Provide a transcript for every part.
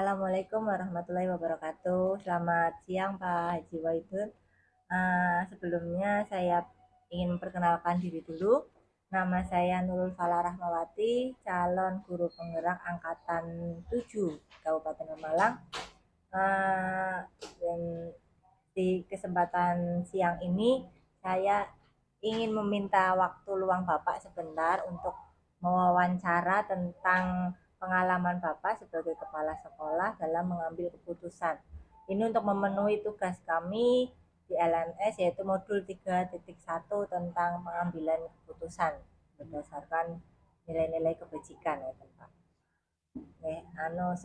Assalamualaikum warahmatullahi wabarakatuh. Selamat siang Pak Haji Wahidun. Sebelumnya saya ingin memperkenalkan diri dulu. Nama saya Nurul Falah Rahmawati, calon guru penggerak angkatan 7 Kabupaten Pemalang. Dan di kesempatan siang ini saya ingin meminta waktu luang Bapak sebentar untuk mewawancara tentang pengalaman Bapak sebagai kepala sekolah dalam mengambil keputusan. Ini untuk memenuhi tugas kami di LMS yaitu modul 3.1 tentang pengambilan keputusan berdasarkan nilai-nilai kebajikan ya Pak.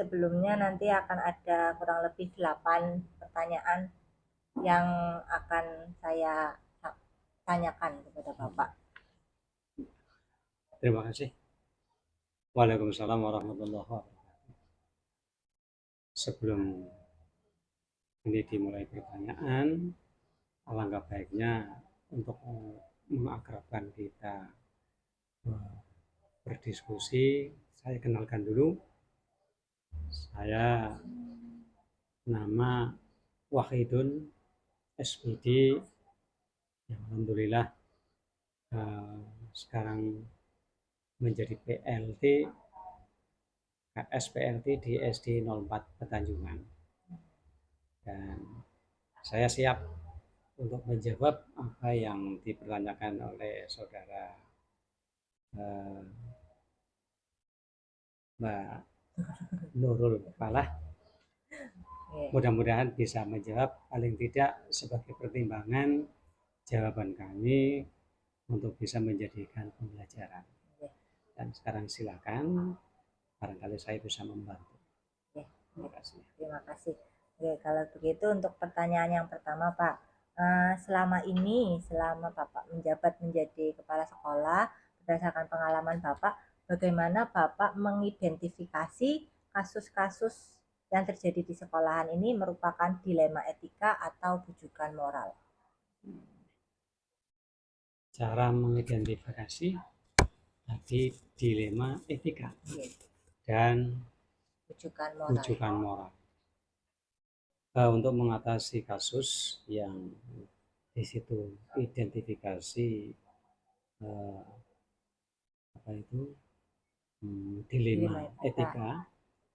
Sebelumnya nanti akan ada kurang lebih 8 pertanyaan yang akan saya tanyakan kepada Bapak. Terima kasih. Waalaikumsalam warahmatullahi wabarakatuh. Sebelum ini dimulai pertanyaan, alangkah baiknya untuk mengakrabkan kita berdiskusi. Saya kenalkan dulu. Saya nama Wahidun SPD, yang alhamdulillah sekarang menjadi PLT SPLT di SD 04 Petanjungan. Dan saya siap untuk menjawab apa yang dipertanyakan oleh saudara Mbak Nurul Falah. Mudah-mudahan bisa menjawab, paling tidak sebagai pertimbangan jawaban kami untuk bisa menjadikan pembelajaran. Dan sekarang silakan, barangkali saya bisa membantu. Terima kasih. Terima kasih. Kalau begitu untuk pertanyaan yang pertama Pak, selama Bapak menjabat menjadi kepala sekolah, berdasarkan pengalaman Bapak, bagaimana Bapak mengidentifikasi kasus-kasus yang terjadi di sekolahan ini merupakan dilema etika atau bujukan moral? Cara mengidentifikasi tadi dilema etika dan bujukan moral. Untuk mengatasi kasus yang di situ identifikasi dilema etika,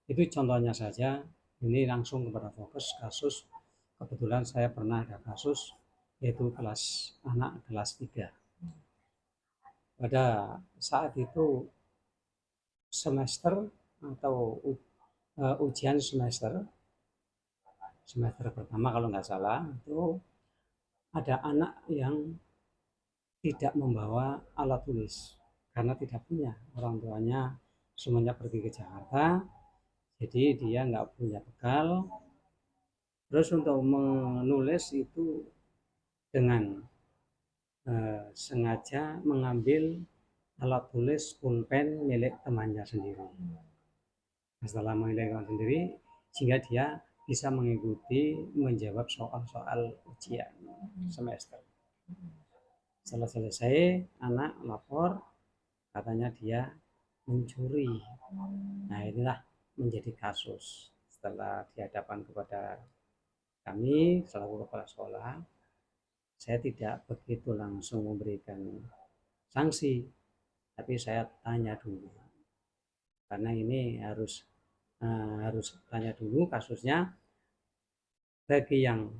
itu contohnya saja, ini langsung kepada fokus kasus. Kebetulan saya pernah ada kasus, yaitu anak kelas 3. Pada saat itu semester atau ujian semester pertama kalau nggak salah, itu ada anak yang tidak membawa alat tulis karena tidak punya, orang tuanya semuanya pergi ke Jakarta, jadi dia nggak punya bekal. Terus untuk menulis itu dengan sengaja mengambil alat tulis pulpen milik temannya sendiri. Setelah milik teman sendiri, sehingga dia bisa mengikuti menjawab soal-soal ujian semester. Setelah selesai, anak lapor katanya dia mencuri. Nah, inilah menjadi kasus. Setelah dihadapkan kepada kami selaku kepala sekolah, saya tidak begitu langsung memberikan sanksi, tapi saya tanya dulu, karena ini harus tanya dulu kasusnya. Bagi yang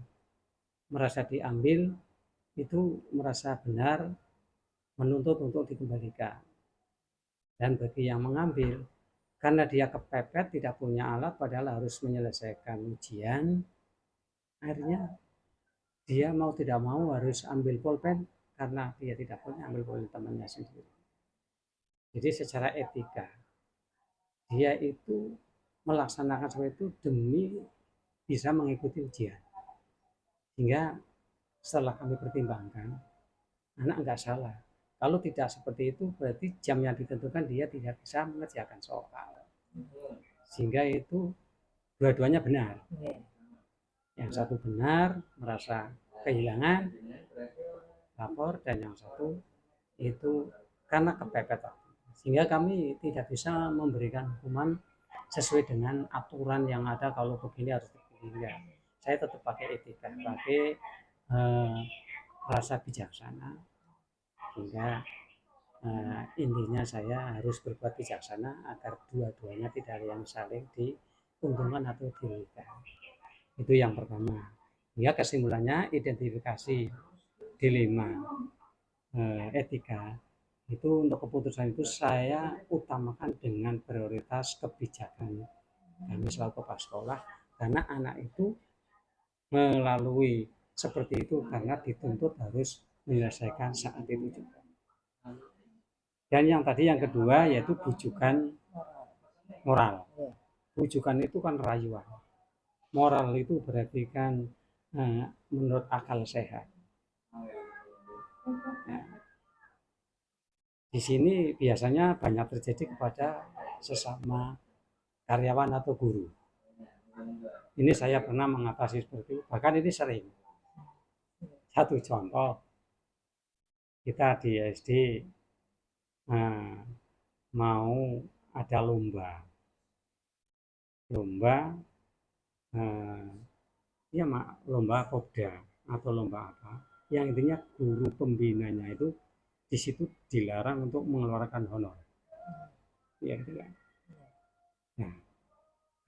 merasa diambil itu merasa benar, menuntut untuk dikembalikan. Dan bagi yang mengambil karena dia kepepet tidak punya alat padahal harus menyelesaikan ujian, akhirnya dia mau tidak mau harus ambil pulpen karena dia tidak punya, ambil pulpen temannya sendiri. Jadi secara etika dia itu melaksanakan seperti itu demi bisa mengikuti ujian. Sehingga setelah kami pertimbangkan, anak nggak salah. Kalau tidak seperti itu berarti jam yang ditentukan dia tidak bisa mengerjakan soal. Sehingga itu dua-duanya benar. Yang satu benar merasa kehilangan lapor, dan yang satu itu karena kepepet. Sehingga kami tidak bisa memberikan hukuman sesuai dengan aturan yang ada, kalau begini harus begini. Enggak, saya tetap pakai etika, pakai rasa bijaksana, sehingga intinya saya harus berbuat bijaksana agar dua-duanya tidak ada yang saling diuntungkan atau dirugikan. Itu yang pertama. Ya, kesimpulannya identifikasi dilema etika itu, untuk keputusan itu saya utamakan dengan prioritas kebijakan kami selaku kepala sekolah, karena anak itu melalui seperti itu karena dituntut harus menyelesaikan saat itu juga. Dan yang tadi yang kedua yaitu bujukan moral. Bujukan itu kan rayuan, moral itu berarti kan menurut akal sehat. Nah, di sini biasanya banyak terjadi kepada sesama karyawan atau guru. Ini saya pernah mengatasi seperti itu, bahkan ini sering. Satu contoh, kita di SD mau ada lomba ya lomba Popda atau lomba apa, yang intinya guru pembinanya itu di situ dilarang untuk mengeluarkan honor, ya gitu kan. Nah,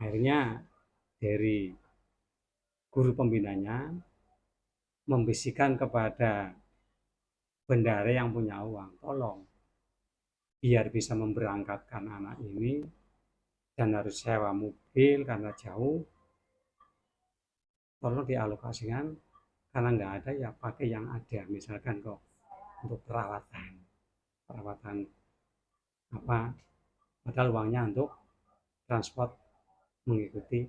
akhirnya dari guru pembinanya membisikkan kepada bendahara yang punya uang, tolong biar bisa memberangkatkan anak ini dan harus sewa mobil karena jauh, tolong dialokasikan, karena nggak ada ya pakai yang ada, misalkan kok untuk perawatan apa, padahal uangnya untuk transport mengikuti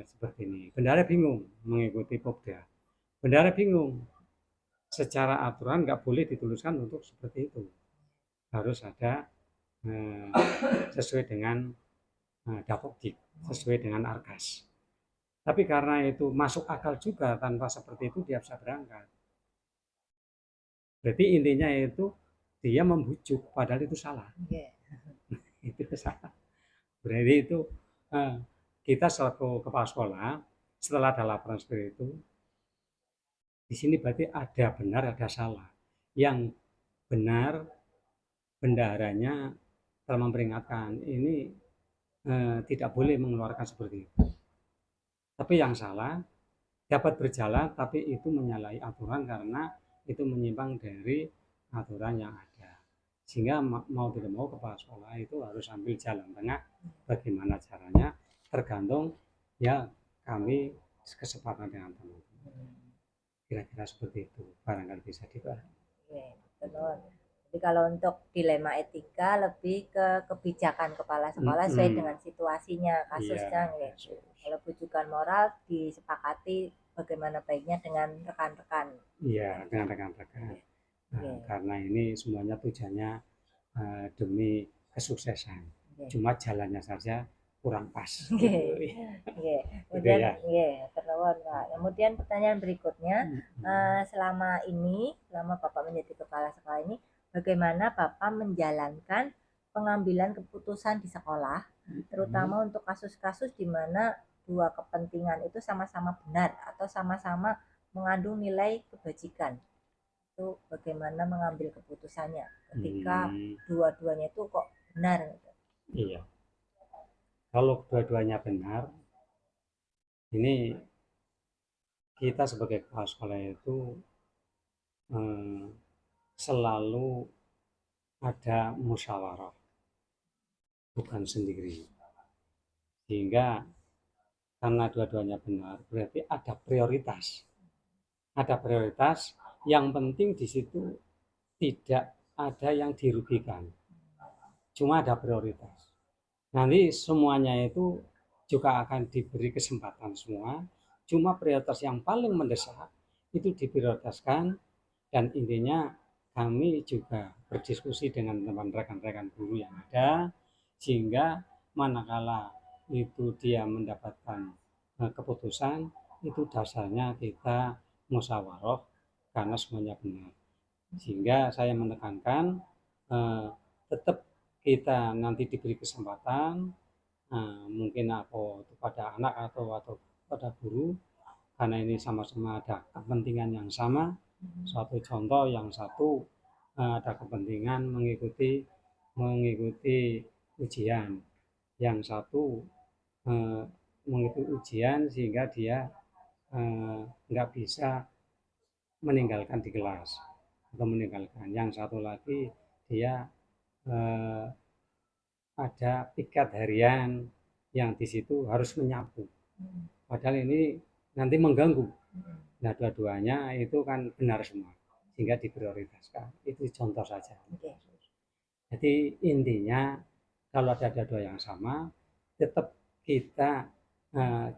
seperti ini. Bendahara bingung mengikuti Popda, bendahara bingung, secara aturan nggak boleh dituliskan untuk seperti itu, harus ada sesuai dengan Dapokdik, sesuai dengan Arkas. Tapi karena itu masuk akal juga, tanpa seperti itu dia bisa berangkat. Berarti intinya itu dia membujuk, padahal itu salah. Itu salah. Berarti itu kita selaku kepala sekolah, setelah ada laporan seperti itu, di sini berarti ada benar, ada salah. Yang benar, bendaharanya telah memperingatkan, ini tidak boleh mengeluarkan seperti itu. Tapi yang salah, dapat berjalan tapi itu menyalahi aturan karena itu menyimpang dari aturan yang ada. Sehingga mau tidak mau kepala sekolah itu harus ambil jalan tengah, bagaimana caranya, tergantung ya kami kesepakatan dengan teman-teman. Kira-kira seperti itu, barangkali bisa dibahas. Betul. Jadi kalau untuk dilema etika lebih ke kebijakan kepala sekolah sesuai dengan situasinya, kasusnya. Kalau bujukan moral disepakati bagaimana baiknya dengan rekan-rekan. Iya, dengan rekan-rekan. Karena ini semuanya tujuannya demi kesuksesan. Cuma jalannya saja kurang pas. Kemudian, kemudian pertanyaan berikutnya, selama Bapak menjadi kepala sekolah ini, bagaimana Bapak menjalankan pengambilan keputusan di sekolah, terutama untuk kasus-kasus di mana dua kepentingan itu sama-sama benar atau sama-sama mengandung nilai kebajikan. Itu bagaimana mengambil keputusannya ketika dua-duanya itu kok benar gitu. Iya. Kalau dua-duanya benar, ini kita sebagai kepala sekolah itu selalu ada musyawarah, bukan sendiri. Sehingga karena dua-duanya benar, berarti ada prioritas. Ada prioritas, yang penting di situ tidak ada yang dirugikan. Cuma ada prioritas. Nanti semuanya itu juga akan diberi kesempatan semua. Cuma prioritas yang paling mendesak itu diprioritaskan, dan intinya kami juga berdiskusi dengan teman rekan-rekan guru yang ada, sehingga manakala itu dia mendapatkan keputusan, itu dasarnya kita musyawarah karena semuanya benar. Sehingga saya menekankan tetap kita nanti diberi kesempatan mungkin aku kepada anak atau pada guru, karena ini sama-sama ada kepentingan yang sama. Suatu contoh, yang satu ada kepentingan mengikuti ujian, yang satu mengikuti ujian sehingga dia nggak bisa meninggalkan di kelas atau meninggalkan. Yang satu lagi dia ada piket harian yang di situ harus menyapu. Padahal ini nanti mengganggu. Nah, dua-duanya itu kan benar semua, sehingga diprioritaskan. Itu contoh saja. Jadi intinya kalau ada dua yang sama, tetap kita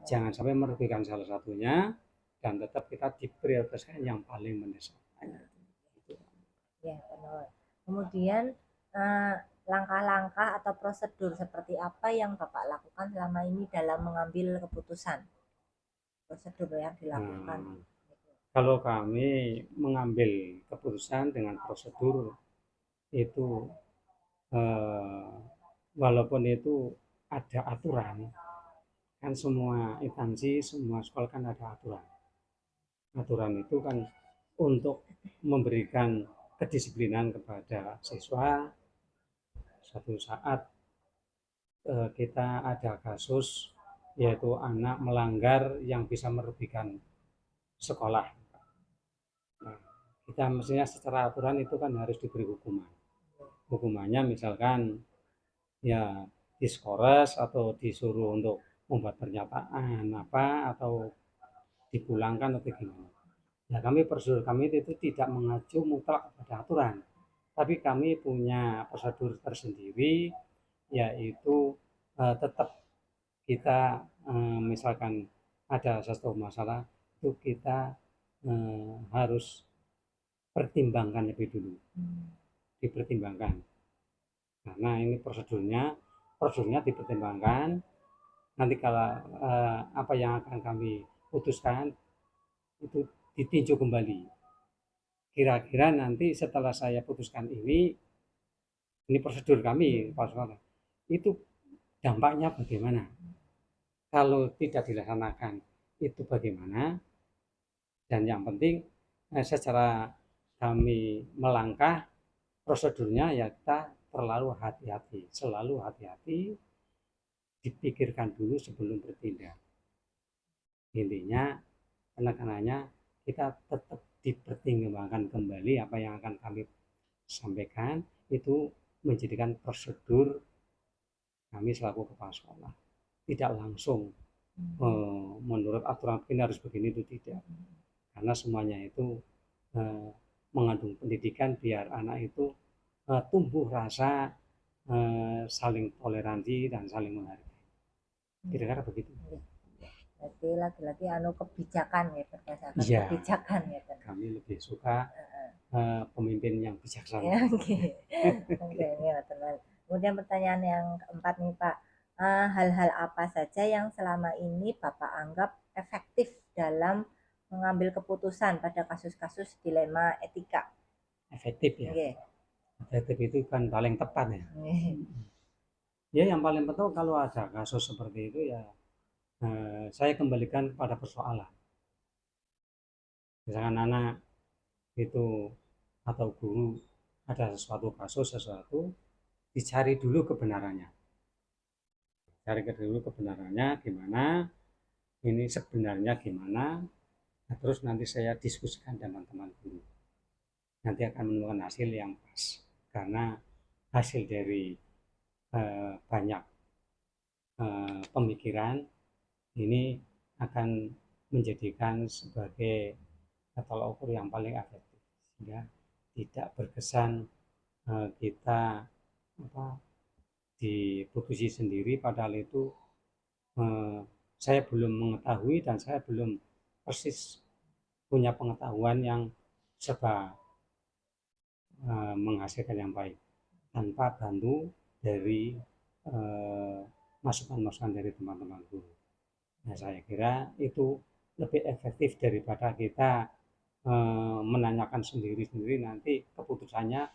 jangan sampai merugikan salah satunya, dan tetap kita diprioritaskan yang paling mendesak. Ya, benar. Kemudian langkah-langkah atau prosedur seperti apa yang Bapak lakukan selama ini dalam mengambil keputusan? Prosedur yang dilakukan. Kalau kami mengambil keputusan dengan prosedur itu, walaupun itu ada aturan, kan semua instansi, semua sekolah kan ada aturan. Aturan itu kan untuk memberikan kedisiplinan kepada siswa. Suatu saat kita ada kasus, yaitu anak melanggar yang bisa merugikan sekolah. Nah, kita mestinya secara aturan itu kan harus diberi hukuman. Hukumannya misalkan ya diskores atau disuruh untuk membuat pernyataan apa, atau dipulangkan atau gimana. Nah, prosedur kami itu tidak mengacu mutlak pada aturan, tapi kami punya prosedur tersendiri, yaitu tetap kita misalkan ada satu masalah itu kita harus pertimbangkan lebih dulu, dipertimbangkan, karena ini prosedurnya dipertimbangkan. Nanti kalau apa yang akan kami putuskan itu ditinjau kembali, kira-kira nanti setelah saya putuskan ini prosedur kami itu dampaknya bagaimana, kalau tidak dilaksanakan itu bagaimana. Dan yang penting secara kami melangkah prosedurnya ya kita selalu hati-hati, dipikirkan dulu sebelum bertindak. Intinya penekanannya kita tetap dipertimbangkan kembali apa yang akan kami sampaikan, itu menjadikan prosedur kami selaku kepala sekolah, tidak langsung menurut aturan ini harus begini, itu tidak, karena semuanya itu mengandung pendidikan biar anak itu tumbuh rasa saling toleransi dan saling menghargai, kira-kira begitu. Berarti lagi-lagi kebijakan ya, berdasarkan kebijakan ya kan. Kami lebih suka pemimpin yang bijaksana. Ya, oke, ya teman. Kemudian pertanyaan yang keempat nih Pak, hal-hal apa saja yang selama ini Bapak anggap efektif dalam mengambil keputusan pada kasus-kasus dilema etika? Efektif ya. Okay. Efektif itu kan paling tepat ya. Ya, yang paling penting kalau ada kasus seperti itu ya saya kembalikan pada persoalan. Misalkan anak itu atau guru ada sesuatu kasus, dicari dulu kebenarannya. Cari dulu kebenarannya gimana, ini sebenarnya gimana. Nah, terus nanti saya diskusikan dengan teman guru. Nanti akan menemukan hasil yang pas, karena hasil dari banyak pemikiran ini akan menjadikan sebagai tolak ukur yang paling efektif, sehingga tidak berkesan kita diputusi sendiri, padahal itu saya belum mengetahui dan saya belum persis punya pengetahuan yang serba menghasilkan yang baik, tanpa bantu dari masukan-masukan dari teman-teman guru. Nah, saya kira itu lebih efektif daripada kita menanyakan sendiri-sendiri, nanti keputusannya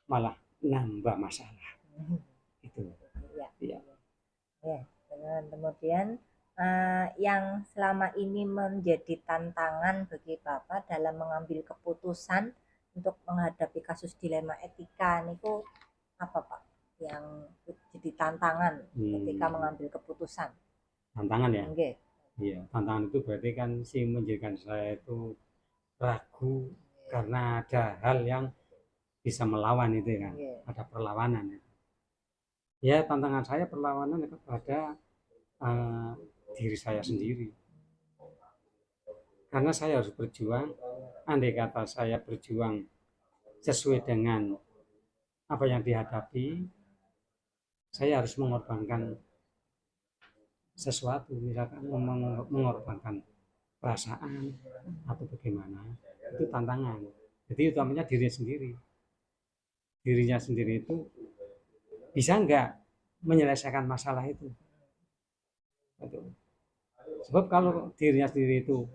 malah nambah masalah. Itu. Ya. Kemudian yang selama ini menjadi tantangan bagi Bapak dalam mengambil keputusan untuk menghadapi kasus dilema etika niku apa Pak? Yang jadi tantangan ketika mengambil keputusan. Tantangan ya? Nggih. Iya, tantangan itu berarti kan sih menjadikan saya itu ragu karena ada hal yang bisa melawan itu kan, ada perlawanan. Ya, tantangan saya perlawanan kepada diri saya sendiri. Karena saya harus berjuang, andai kata saya berjuang sesuai dengan apa yang dihadapi, saya harus mengorbankan sesuatu, misalkan mengorbankan perasaan atau bagaimana, itu tantangan. Jadi utamanya dirinya sendiri itu bisa nggak menyelesaikan masalah itu. Sebab kalau dirinya sendiri itu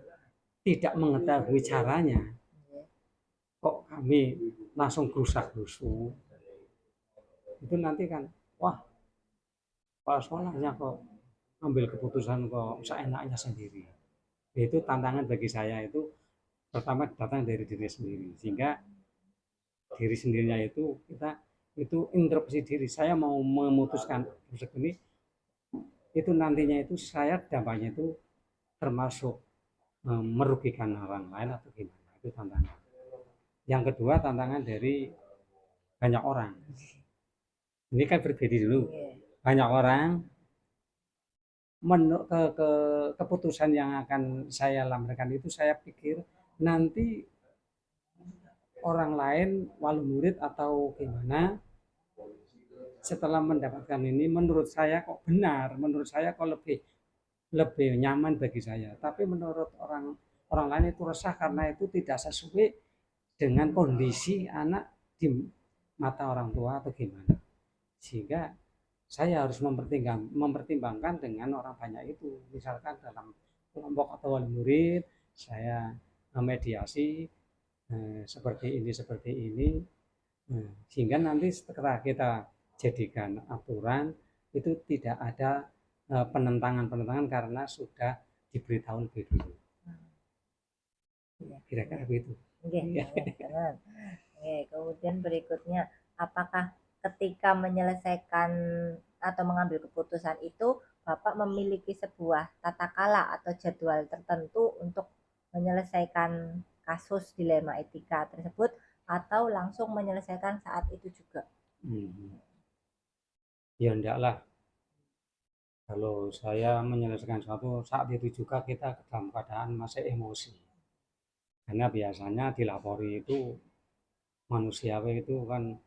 tidak mengetahui caranya, kok kami langsung gerusak-gerusuk, itu nanti kan, wah, kepala sekolahnya kok ambil keputusan kok seenaknya sendiri. Itu tantangan bagi saya itu pertama datang dari diri sendiri, sehingga diri sendirinya itu kita itu introspeksi diri. Saya mau memutuskan ini itu nantinya itu saya dampaknya itu termasuk merugikan orang lain atau gimana, itu tantangan. Yang kedua tantangan dari banyak orang. Ini kan berbeda dulu. Banyak orang keputusan yang akan saya lamarkan itu saya pikir nanti orang lain wali murid atau gimana setelah mendapatkan ini menurut saya kok benar, menurut saya kok lebih nyaman bagi saya. Tapi menurut orang lain itu resah karena itu tidak sesuai dengan kondisi anak di mata orang tua atau gimana. Sehingga saya harus mempertimbangkan dengan orang banyak itu. Misalkan dalam kelompok atau wali murid, saya mediasi seperti ini, sehingga nanti setelah kita jadikan aturan itu tidak ada penentangan karena sudah diberitahu lebih dulu. Kira-kira begitu. Kemudian berikutnya, apakah ketika menyelesaikan atau mengambil keputusan itu Bapak memiliki sebuah tata kala atau jadwal tertentu untuk menyelesaikan kasus dilema etika tersebut atau langsung menyelesaikan saat itu juga? Ya enggak lah, kalau saya menyelesaikan sesuatu saat itu juga kita dalam keadaan masih emosi, karena biasanya dilapori itu manusiawi itu kan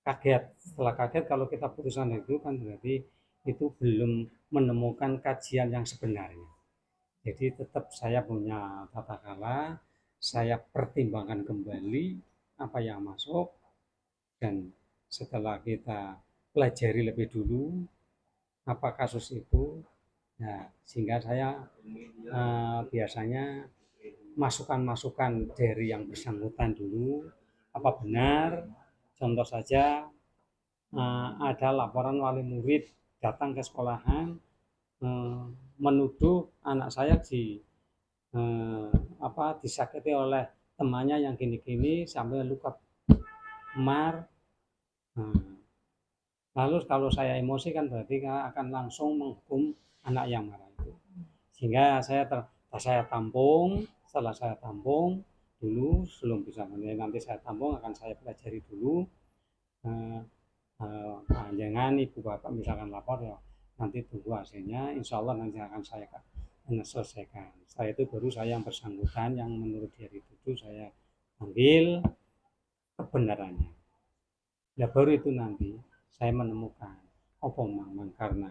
kaget. Setelah kaget kalau kita putusan itu kan berarti itu belum menemukan kajian yang sebenarnya. Jadi tetap saya punya tata kala, saya pertimbangkan kembali apa yang masuk, dan setelah kita pelajari lebih dulu apa kasus itu, nah, sehingga saya biasanya masukan-masukan dari yang bersangkutan dulu, apa benar. Contoh saja ada laporan wali murid datang ke sekolahan menuduh anak saya disakiti oleh temannya yang gini-gini sampai luka memar. Lalu kalau saya emosi kan berarti akan langsung menghukum anak yang marah itu. Sehingga saya tampung, setelah saya tampung dulu sebelum bisa menilai, nanti saya tampung akan saya pelajari dulu. Jangan ibu bapak misalkan lapor ya, nanti tunggu hasilnya, insya Allah nanti akan saya selesaikan. Setelah itu baru saya yang bersangkutan yang menurut dia dituduh saya panggil kebenarannya. Ya baru itu nanti saya menemukan apa memang karena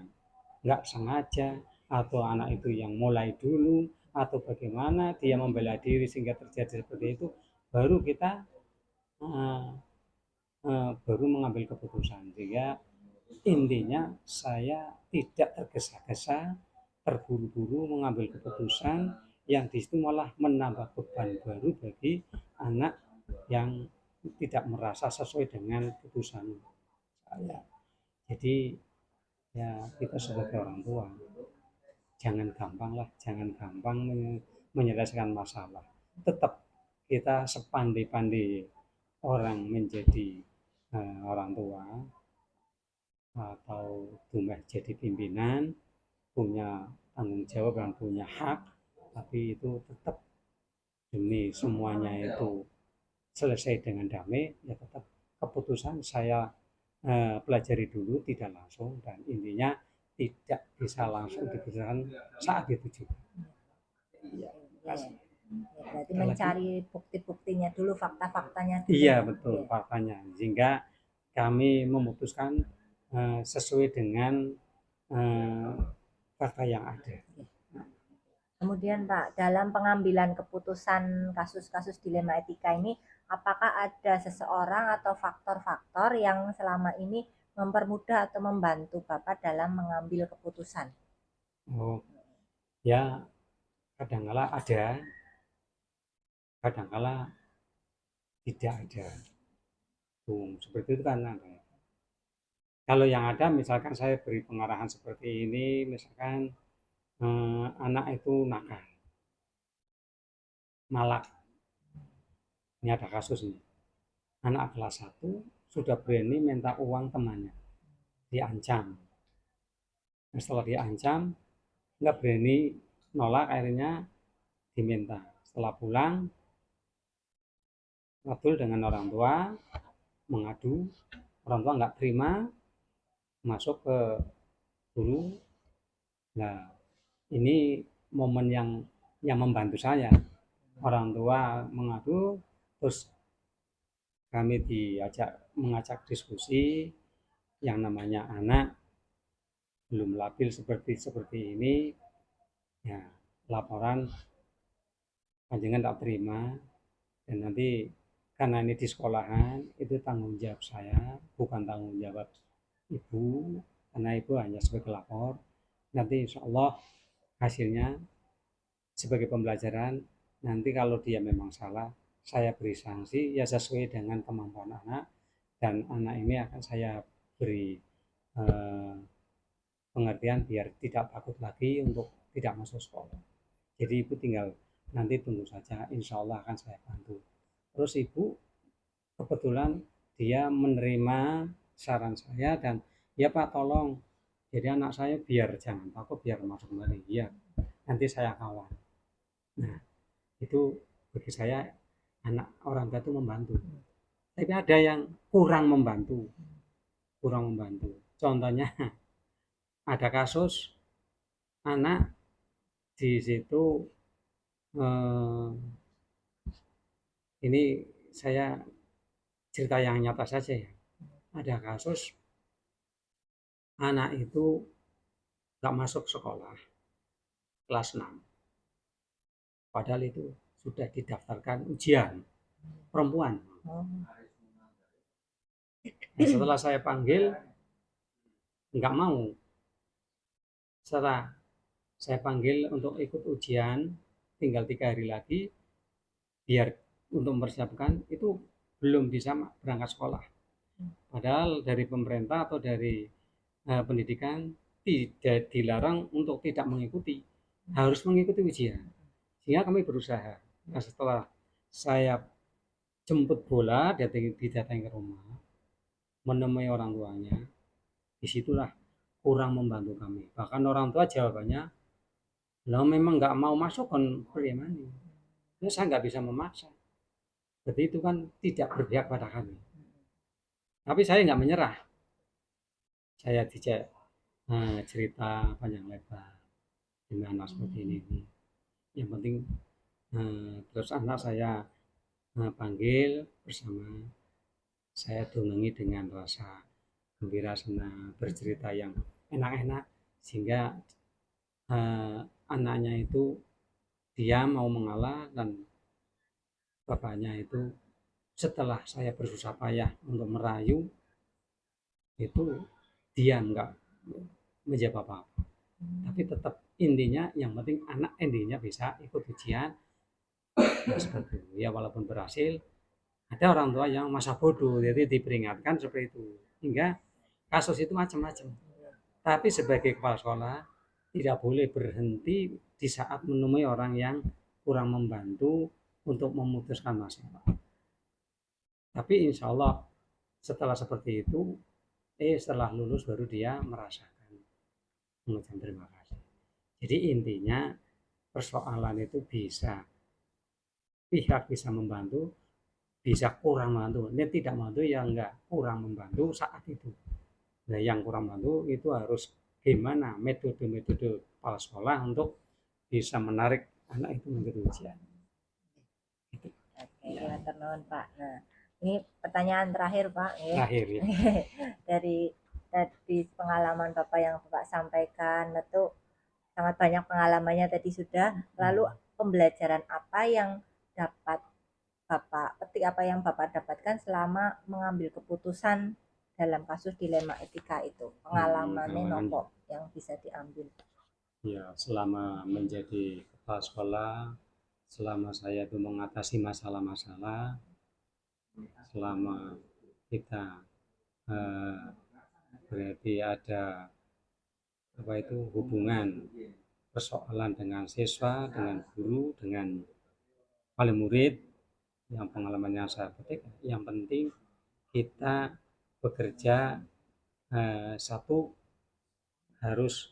nggak sengaja atau anak itu yang mulai dulu atau bagaimana dia membela diri sehingga terjadi seperti itu, baru kita baru mengambil keputusan. Sehingga intinya saya tidak tergesa-gesa terburu-buru mengambil keputusan yang disitu malah menambah beban baru bagi anak yang tidak merasa sesuai dengan keputusan saya. Jadi Ya kita sebagai orang tua jangan gampang menyelesaikan masalah. Tetap kita sepandai-pandai orang menjadi orang tua atau tumbuh jadi pimpinan, punya tanggung jawab dan punya hak, tapi itu tetap demi semuanya itu selesai dengan damai, ya tetap keputusan saya pelajari dulu tidak langsung, dan intinya tidak bisa langsung diputuskan saat itu juga. Ya, ya. Ya, berarti mencari bukti-buktinya dulu, fakta-faktanya dulu. Iya betul, faktanya, sehingga kami memutuskan sesuai dengan fakta yang ada. Kemudian Pak, dalam pengambilan keputusan kasus-kasus dilema etika ini, apakah ada seseorang atau faktor-faktor yang selama ini mempermudah atau membantu Bapak dalam mengambil keputusan? Oh, ya kadangkala ada, kadangkala tidak ada. Seperti itu kan ada. Kalau yang ada, misalkan saya beri pengarahan seperti ini, misalkan anak itu nakal, malak. Ini ada kasus nih. Anak kelas 1 sudah berani minta uang temannya. Diancam. Nah, setelah diancam, nggak berani nolak, akhirnya diminta. Setelah pulang, ngobrol dengan orang tua, mengadu, orang tua nggak terima, masuk ke guru. Nah, ini momen yang membantu saya. Orang tua mengadu, terus kami mengajak diskusi. Yang namanya anak belum labil seperti ini, ya laporan panjangan tak terima, dan nanti karena ini di sekolahan itu tanggung jawab saya, bukan tanggung jawab ibu, karena ibu hanya sebagai lapor. Nanti insya Allah hasilnya sebagai pembelajaran. Nanti kalau dia memang salah, saya beri sanksi ya sesuai dengan kemampuan anak, dan anak ini akan saya beri pengertian biar tidak takut lagi untuk tidak masuk sekolah. Jadi ibu tinggal nanti tunggu saja, insya Allah akan saya bantu. Terus ibu kebetulan dia menerima saran saya, dan ya Pak tolong, jadi anak saya biar jangan takut, biar masuk kembali, ya nanti saya kawal. Nah itu bagi saya anak orang tua itu membantu. Tapi ada yang kurang membantu, contohnya ada kasus anak di situ, ini saya cerita yang nyata saja ya. Ada kasus anak itu gak masuk sekolah kelas 6, padahal itu sudah didaftarkan ujian perempuan. Nah, setelah saya panggil nggak mau. Setelah saya panggil untuk ikut ujian, tinggal 3 hari lagi, biar untuk mempersiapkan, itu belum bisa berangkat sekolah. Padahal dari pemerintah atau dari pendidikan tidak dilarang untuk tidak mengikuti, harus mengikuti ujian. Sehingga kami berusaha. Nah, setelah saya jemput bola, didatangi ke rumah, menemui orang tuanya, disitulah kurang membantu kami. Bahkan orang tua jawabannya, lah memang nggak mau masuk kan bagaimana? Ya, saya nggak bisa memaksa. Jadi itu kan tidak berpihak pada kami. Tapi saya nggak menyerah. Saya cerita panjang lebar dengan anak seperti ini. Yang penting terus anak saya panggil bersama, saya dongeng dengan rasa gembira, senang, bercerita yang enak-enak, sehingga anaknya itu dia mau mengalah, dan bapaknya itu setelah saya bersusah payah untuk merayu, itu dia enggak menjawab apa-apa. Tapi tetap intinya yang penting anak intinya bisa ikut ujian. Ya, seperti itu. Ya walaupun berhasil, ada orang tua yang masa bodoh, jadi diperingatkan seperti itu. Hingga kasus itu macam-macam. Tapi sebagai kepala sekolah tidak boleh berhenti di saat menemui orang yang kurang membantu untuk memutuskan masalah. Tapi insya Allah setelah seperti itu, setelah lulus baru dia merasakan mengucapkan terima kasih. Jadi intinya persoalan itu bisa pihak bisa membantu, bisa kurang membantu. Ini tidak membantu ya enggak kurang membantu saat itu. Nah, yang kurang membantu itu harus gimana metode-metode kepala sekolah untuk bisa menarik anak itu mengikuti ujian. Oke, matur nuwun Pak. Nah, ini pertanyaan terakhir Pak. Terakhir ya. Dari tadi pengalaman Bapak yang Bapak sampaikan itu sangat banyak pengalamannya tadi sudah. Lalu pembelajaran apa yang dapat Bapak petik, apa yang Bapak dapatkan selama mengambil keputusan dalam kasus dilema etika itu? Pengalamannya nopo yang bisa diambil? Ya, selama menjadi kepala sekolah, selama saya itu mengatasi masalah-masalah, selama kita berarti ada apa itu hubungan persoalan dengan siswa, dengan guru, dengan wali murid, yang pengalaman yang saya petik, yang penting kita bekerja satu harus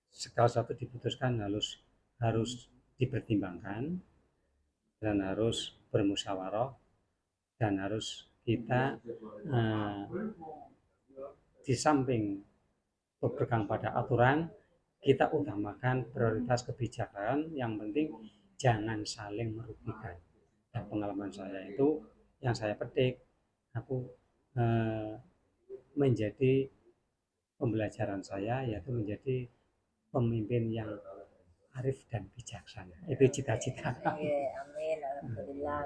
segala satu diputuskan harus dipertimbangkan dan harus bermusyawarah dan harus kita di samping berpegang pada aturan, kita utamakan prioritas kebijakan. Yang penting jangan saling merugikan. Dan pengalaman saya itu yang saya petik, aku menjadi pembelajaran saya yaitu menjadi pemimpin yang arif dan bijaksana. Itu cita-cita. Amin, alhamdulillah.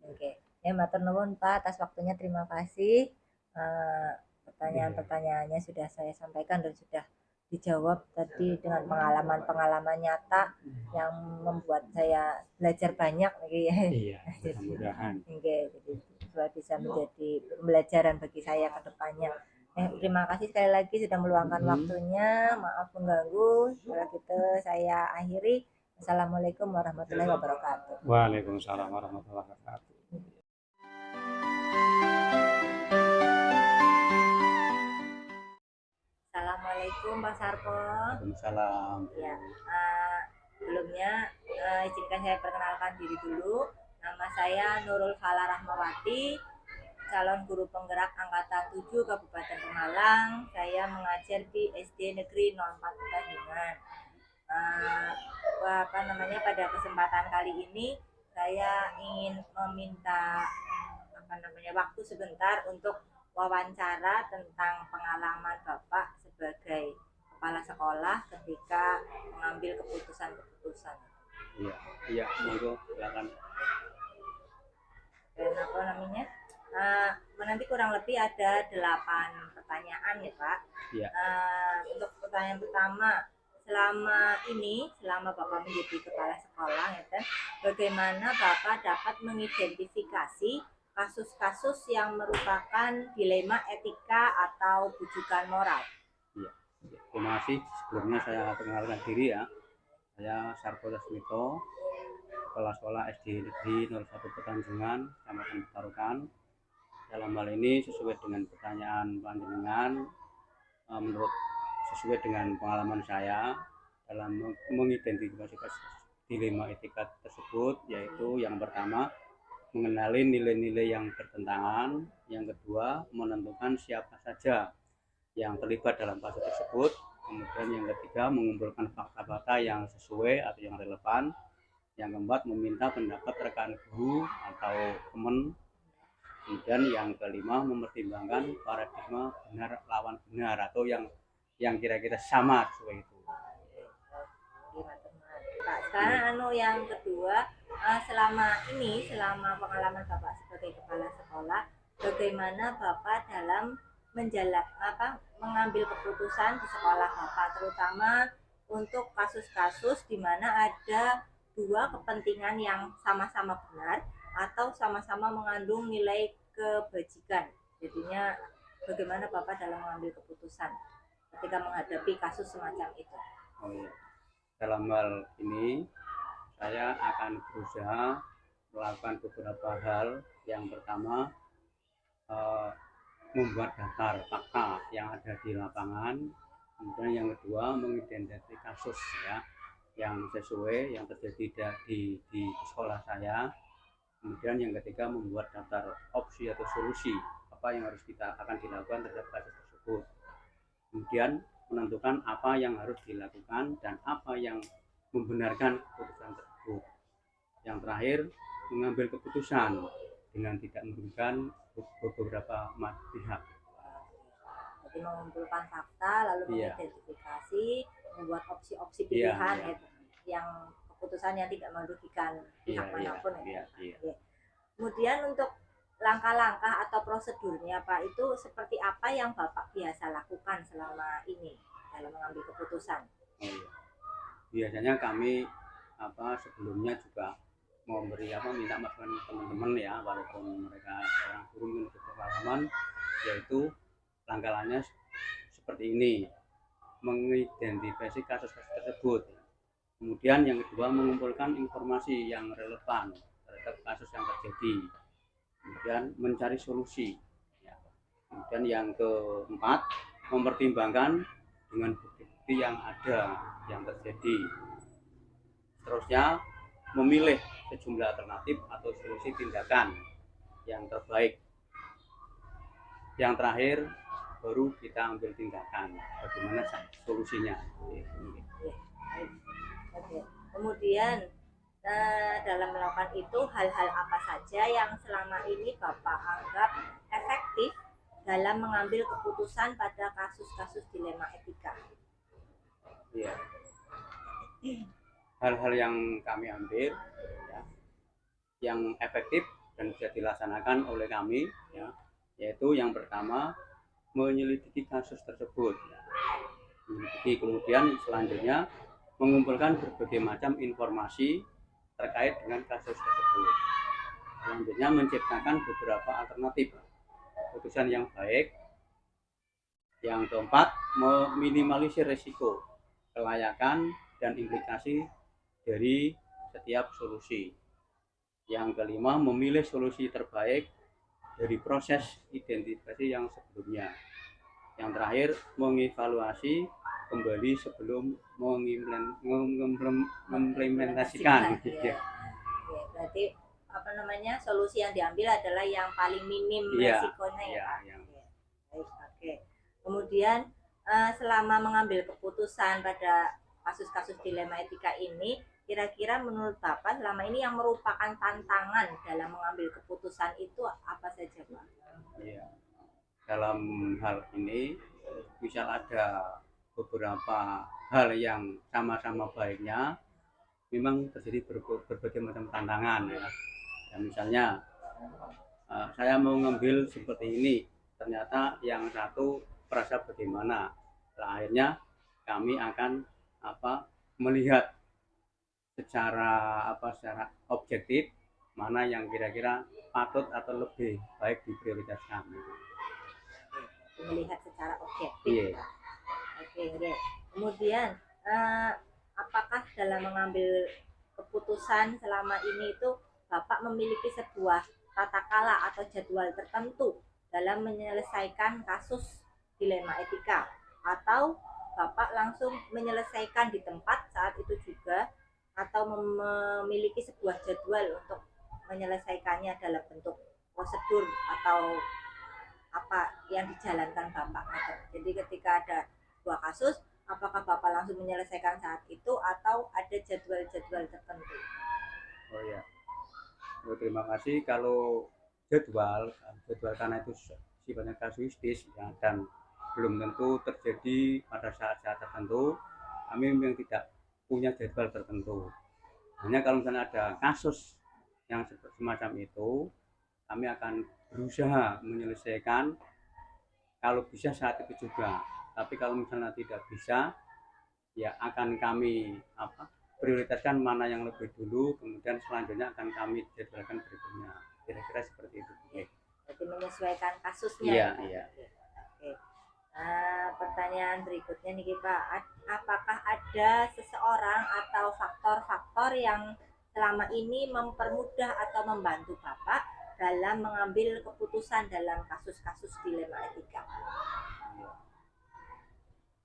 Oke, ya matur nuwun Pak atas waktunya, terima kasih. Pertanyaan-pertanyaannya sudah saya sampaikan dan sudah dijawab tadi dengan pengalaman-pengalaman nyata yang membuat saya belajar banyak. Iya, mudah-mudahan. Jadi supaya bisa menjadi pembelajaran bagi saya ke depannya. Terima kasih sekali lagi sudah meluangkan waktunya. Maaf mengganggu. Kalau gitu saya akhiri. Assalamualaikum warahmatullahi wabarakatuh. Waalaikumsalam warahmatullahi wabarakatuh. Assalamualaikum Pak Sarpo. Waalaikumsalam. Ya, sebelumnya izinkan saya perkenalkan diri dulu. Nama saya Nurul Fala Rahmawati, calon guru penggerak angkatan 7 Kabupaten Pemalang. Saya mengajar di SD Negeri 04 Tanjungan. Pada kesempatan kali ini saya ingin meminta waktu sebentar untuk wawancara tentang pengalaman Bapak sebagai kepala sekolah ketika mengambil keputusan-keputusan. Iya, monggo silakan. Dan nanti kurang lebih ada 8 pertanyaan ya Pak. Ya. Untuk pertanyaan pertama, selama Bapak menjadi kepala sekolah, ya kan, bagaimana Bapak dapat mengidentifikasi kasus-kasus yang merupakan dilema etika atau bujukan moral? Iya, terima kasih. Sebelumnya saya perkenalkan diri ya. Saya Sarpo Dasmito, kepala sekolah SD Negeri 01 Petanjungan, Kecamatan Petarukan. Dalam hal ini sesuai dengan pertanyaan panjenengan, menurut sesuai dengan pengalaman saya dalam mengidentifikasi dilema etika tersebut, yaitu yang pertama mengenali nilai-nilai yang bertentangan, yang kedua menentukan siapa saja yang terlibat dalam kasus tersebut, kemudian yang ketiga mengumpulkan fakta-fakta yang sesuai atau yang relevan, yang keempat meminta pendapat rekan guru atau teman, kemudian yang kelima mempertimbangkan paradigma benar lawan benar atau yang kira-kira sama sesuai itu. Sekarang yang kedua, selama pengalaman Bapak sebagai kepala sekolah, bagaimana Bapak dalam mengambil keputusan di sekolah Bapak, terutama untuk kasus-kasus di mana ada dua kepentingan yang sama-sama benar atau sama-sama mengandung nilai kebajikan. Jadinya bagaimana Bapak dalam mengambil keputusan ketika menghadapi kasus semacam itu? Oh iya. Dalam hal ini saya akan berusaha melakukan beberapa hal. Yang pertama, membuat daftar fakta yang ada di lapangan. Kemudian yang kedua, mengidentifikasi kasus ya yang sesuai yang terjadi di sekolah saya. Kemudian yang ketiga, membuat daftar opsi atau solusi apa yang harus kita akan dilakukan terhadap kasus tersebut. Kemudian menentukan apa yang harus dilakukan dan apa yang membenarkan keputusan tersebut. Yang terakhir, mengambil keputusan dengan tidak merugikan beberapa pihak. Jadi mengumpulkan fakta, lalu Iya. mengidentifikasi, membuat opsi-opsi pilihan Iya. yang keputusan yang tidak merugikan pihak manapun. Iya. Kemudian untuk langkah-langkah atau prosedurnya Pak, itu seperti apa yang Bapak biasa lakukan selama ini dalam mengambil keputusan? Oh, iya. Biasanya kami sebelumnya juga minta masukan teman-teman ya, walaupun mereka seorang guru yang berpengalaman, yaitu langkah-langkahnya seperti ini: mengidentifikasi kasus-kasus tersebut, kemudian yang kedua mengumpulkan informasi yang relevan terhadap kasus yang terjadi, kemudian mencari solusi ya. Kemudian yang keempat, mempertimbangkan dengan bukti-bukti yang ada yang terjadi. Seterusnya, memilih sejumlah alternatif atau solusi tindakan yang terbaik. Yang terakhir, baru kita ambil tindakan bagaimana solusinya. Oke. Kemudian dalam melakukan itu, hal-hal apa saja yang selama ini Bapak anggap efektif dalam mengambil keputusan pada kasus-kasus dilema etika? Iya. Hal-hal yang kami ambil ya, yang efektif dan bisa dilaksanakan oleh kami ya, yaitu yang pertama, menyelidiki kasus tersebut. Kemudian selanjutnya mengumpulkan berbagai macam informasi terkait dengan kasus tersebut. Selanjutnya menciptakan beberapa alternatif keputusan yang baik. Yang keempat, meminimalisir risiko, kelayakan, dan implikasi dari setiap solusi. Yang kelima, memilih solusi terbaik dari proses identifikasi yang sebelumnya. Yang terakhir, mengevaluasi kembali sebelum mengimplementasikan. Ya. Berarti solusi yang diambil adalah yang paling minim resikonya ya Pak. Baik, oke. Kemudian selama mengambil keputusan pada kasus-kasus dilema etika ini, kira-kira menurut Bapak selama ini yang merupakan tantangan dalam mengambil keputusan itu apa saja Pak? Iya. Dalam hal ini misal ada beberapa hal yang sama-sama baiknya, memang terjadi berbagai macam tantangan ya. Misalnya saya mau ngambil seperti ini, ternyata yang satu merasa bagaimana. Akhirnya kami akan melihat secara objektif mana yang kira-kira patut atau lebih baik diprioritaskan. Melihat secara objektif. Yeah. Oke. Kemudian apakah dalam mengambil keputusan selama ini itu Bapak memiliki sebuah tata kala atau jadwal tertentu dalam menyelesaikan kasus dilema etika, atau Bapak langsung menyelesaikan di tempat saat itu juga, atau memiliki sebuah jadwal untuk menyelesaikannya dalam bentuk prosedur atau apa yang dijalankan Bapak? Jadi ketika ada sebuah kasus, apakah Bapak langsung menyelesaikan saat itu atau ada jadwal-jadwal tertentu? Oh ya, terima kasih. Kalau jadwal karena itu sifatnya kasuistis ya, dan belum tentu terjadi pada saat-saat tertentu, kami memang tidak punya jadwal tertentu. Hanya kalau misalnya ada kasus yang semacam itu, kami akan berusaha menyelesaikan kalau bisa saat itu juga. Tapi kalau misalnya tidak bisa, ya akan kami prioritaskan mana yang lebih dulu, kemudian selanjutnya akan kami jadwalkan berikutnya. Kira-kira seperti itu. Jadi menyesuaikan kasusnya. Iya. Oke. Pertanyaan berikutnya nih Pak, apakah ada seseorang atau faktor-faktor yang selama ini mempermudah atau membantu Bapak dalam mengambil keputusan dalam kasus-kasus dilema etika?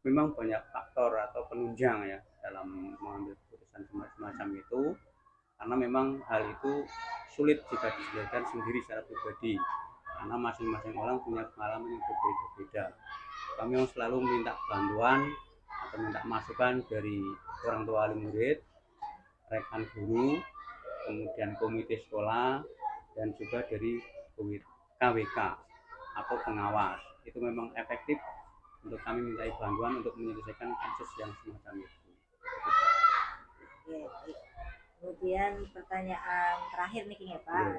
Memang banyak faktor atau penunjang ya dalam mengambil keputusan semacam itu, karena memang hal itu sulit jika dijelaskan sendiri secara pribadi, karena masing-masing orang punya pengalaman yang berbeda-beda. Kami yang selalu minta bantuan atau minta masukan dari orang tua wali murid, rekan guru, kemudian komite sekolah, dan juga dari KWK atau pengawas. Itu memang efektif untuk kami minta bantuan untuk menyelesaikan kasus yang semacam itu. Kemudian pertanyaan terakhir nih ya Pak,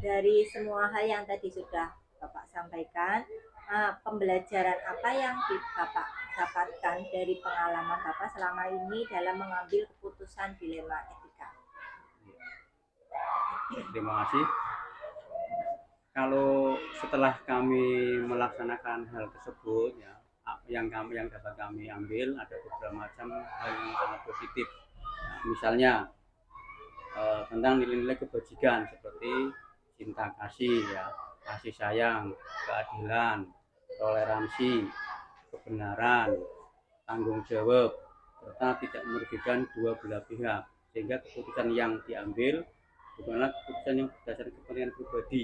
dari semua hal yang tadi sudah Bapak sampaikan, pembelajaran apa yang Bapak dapatkan dari pengalaman Bapak selama ini dalam mengambil keputusan dilema etika? Terima kasih. Kalau setelah kami melaksanakan hal tersebut ya, yang dapat kami ambil ada beberapa macam hal yang sangat positif. Nah, misalnya tentang nilai-nilai kebajikan seperti cinta kasih ya, kasih sayang, keadilan, toleransi, kebenaran, tanggung jawab, serta tidak merugikan dua belah pihak, sehingga keputusan yang diambil bukanlah keputusan yang berdasarkan kepentingan pribadi,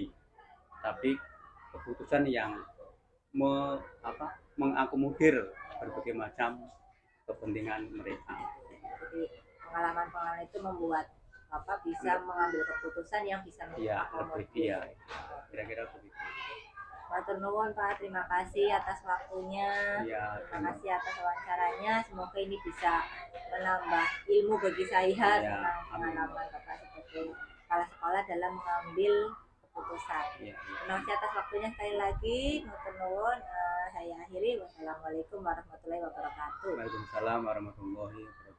tapi keputusan yang mengakomodir berbagai macam kepentingan mereka. Jadi pengalaman-pengalaman itu membuat Bapak bisa mengambil keputusan yang bisa mengakomodir. Kira-kira begitu. Matur nuwun Pak, terima kasih atas waktunya, terima kasih atas wawancaranya. Semoga ini bisa menambah ilmu bagi saya tentang pengalaman Bapak sebagai kepala sekolah dalam mengambil keputusan. Terima kasih atas waktunya sekali lagi. Matur nuwun. Saya akhiri. Wassalamualaikum warahmatullahi wabarakatuh. Waalaikumsalam warahmatullahi wabarakatuh.